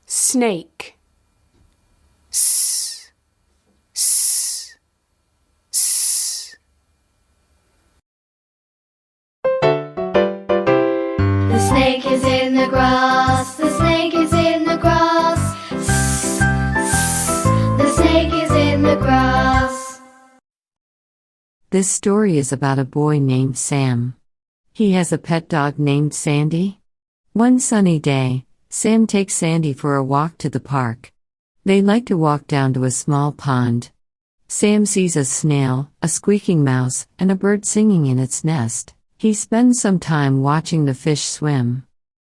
Snake. The snake is in the grass, the snake is in the grass. The snake is in the grass. This story is about a boy named Sam. He has a pet dog named Sandy. One sunny day, Sam takes Sandy for a walk to the park. They like to walk down to a small pond. Sam sees a snail, a squeaking mouse, and a bird singing in its nest. He spends some time watching the fish swim.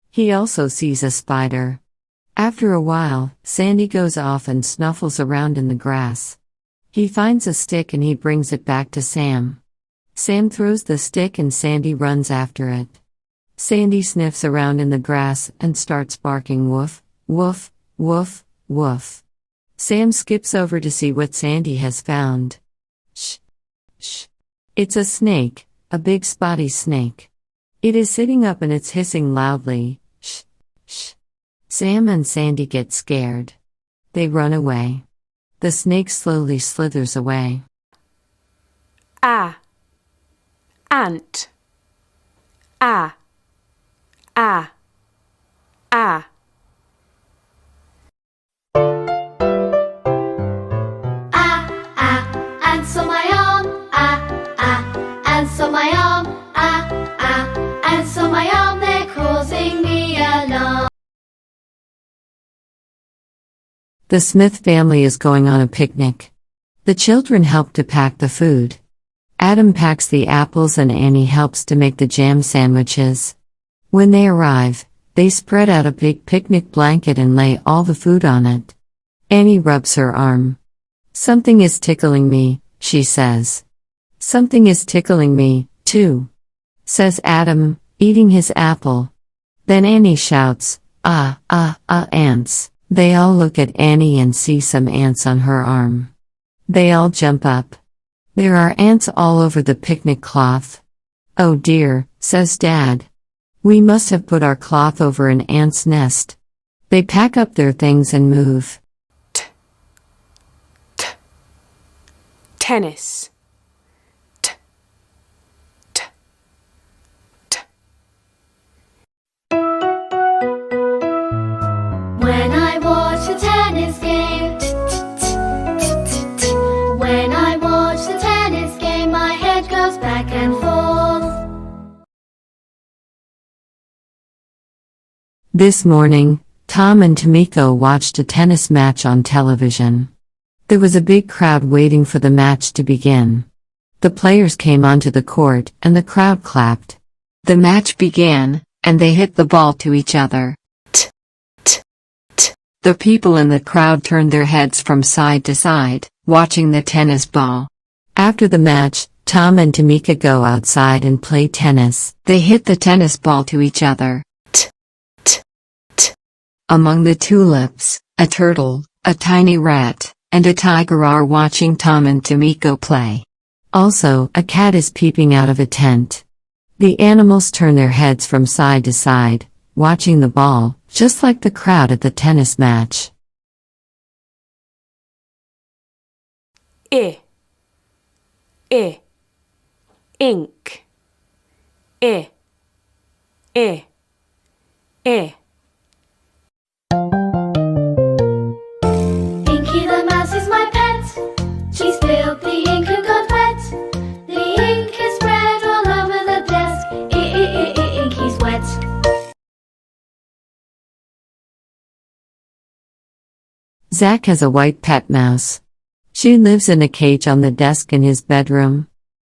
He also sees a spider. After a while, Sandy goes off and snuffles around in the grass. He finds a stick and he brings it back to Sam. Sam throws the stick and Sandy runs after it. Sandy sniffs around in the grass and starts barking woof, woof, woof, woof. Sam skips over to see what Sandy has found. Shh, shh. It's a snake. A big spotty snake. It is sitting up and it's hissing loudly. Shh, shh. Sam and Sandy get scared. They run away. The snake slowly slithers away. Ant. Ah. Ah. Ah. Ants on my arm. Ants on my arm. Ants on my arm, they're causing me alarm. The Smith family is going on a picnic. The children help to pack the food. Adam packs the apples and Annie helps to make the jam sandwiches. When they arrive, they spread out a big picnic blanket and lay all the food on it. Annie rubs her arm. "Something is tickling me," she says. "Something is tickling me, too," says Adam, eating his apple. Then Annie shouts, ants." They all look at Annie and see some ants on her arm. They all jump up. There are ants all over the picnic cloth. "Oh dear," says Dad. "We must have put our cloth over an ant's nest." They pack up their things and move. Tennis. When I watch a tennis game, when I watch the tennis game, my head goes back and forth. This morning, Tom and Tomiko watched a tennis match on television. There was a big crowd waiting for the match to begin. The players came onto the court and the crowd clapped. The match began, and they hit the ball to each other. The people in the crowd turned their heads from side to side, watching the tennis ball. After the match, Tom and Tomiko go outside and play tennis. They hit the tennis ball to each other. Among the tulips, a turtle, a tiny rat, and a tiger are watching Tom and Tomiko play. Also, a cat is peeping out of a tent. The animals turn their heads from side to side, watching the ball, just like the crowd at the tennis match. Ink. Inky the mouse is my pet. She spilled the ink and got wet. The ink is spread all over the desk. Inky's wet. Zach has a white pet mouse. She lives in a cage on the desk in his bedroom.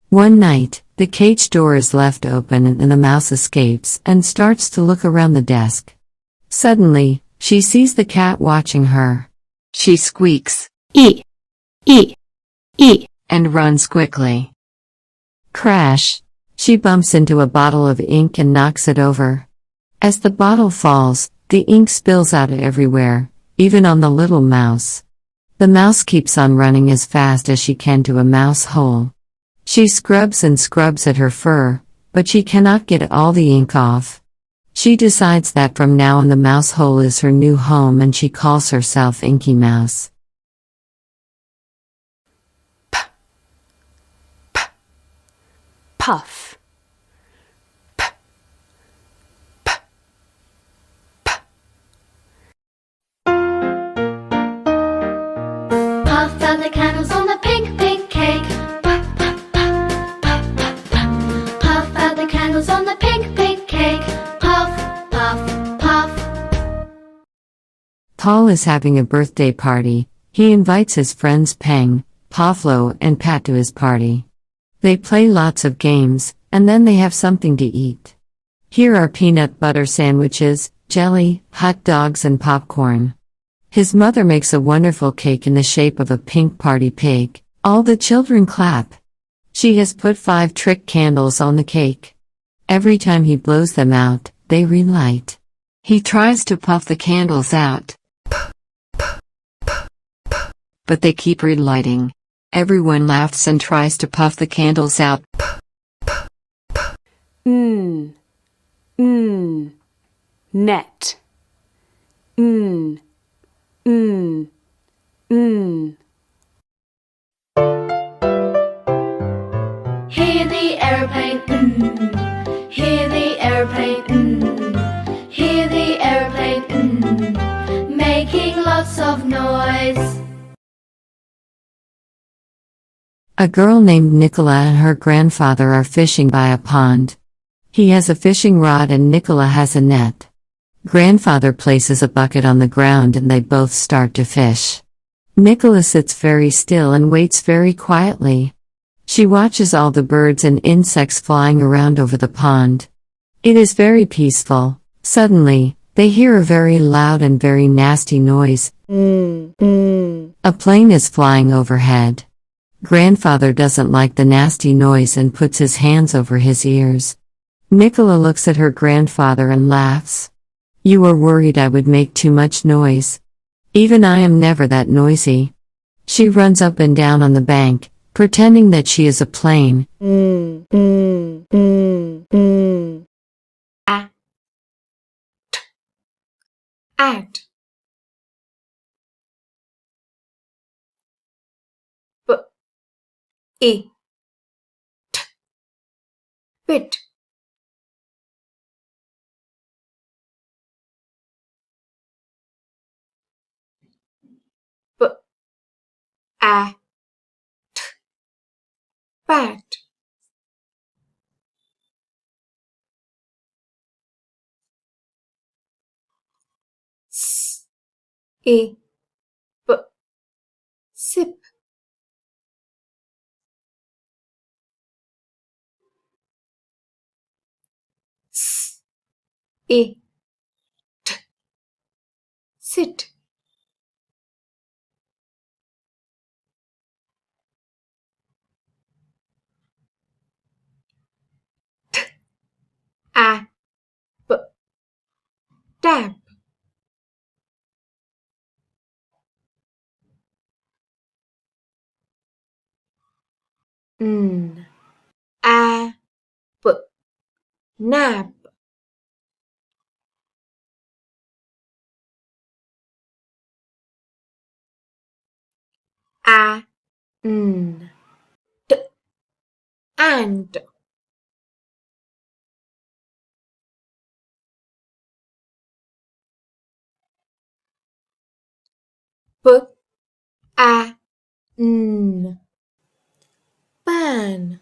One night, the cage door is left open and the mouse escapes and starts to look around the desk. Suddenly, she sees the cat watching her. She squeaks, "E! E! E!" and runs quickly. Crash! She bumps into a bottle of ink and knocks it over. As the bottle falls, the ink spills out everywhere, even on the little mouse. The mouse keeps on running as fast as she can to a mouse hole. She scrubs and scrubs at her fur, but she cannot get all the ink off. She decides that from now on the mouse hole is her new home and she calls herself Inky Mouse. Puff. Puff out the candles on the pink, pink cake. Puff, puff, puff, puff, puff, puff. Puff out the candles on the pink, pink cake. Puff, puff, puff. Paul is having a birthday party. He invites his friends Peng, Pavlo, and Pat to his party. They play lots of games, and then they have something to eat. Here are peanut butter sandwiches, jelly, hot dogs, and popcorn. His mother makes a wonderful cake in the shape of a pink party pig. All the children clap. She has put 5 trick candles on the cake. Every time he blows them out, they relight. He tries to puff the candles out, but they keep relighting. Everyone laughs and tries to puff the candles out. Net. Hear the airplane, hear the airplane, hear the airplane, making lots of noise. A girl named Nicola and her grandfather are fishing by a pond. He has a fishing rod and Nicola has a net. Grandfather places a bucket on the ground and they both start to fish. Nicola sits very still and waits very quietly. She watches all the birds and insects flying around over the pond. It is very peaceful. Suddenly, they hear a very loud and very nasty noise. A plane is flying overhead. Grandfather doesn't like the nasty noise and puts his hands over his ears. Nicola looks at her grandfather and laughs. You were worried I would make too much noise. Even I am never that noisy. She runs up and down on the bank, pretending that she is a plane. At. B. Bit. Bat. Bat. S. E. B. Sip. S. E. T. Sit. A. B. Tap. N. A. B. Nap. A. N. T. And. B. A. N. Ban.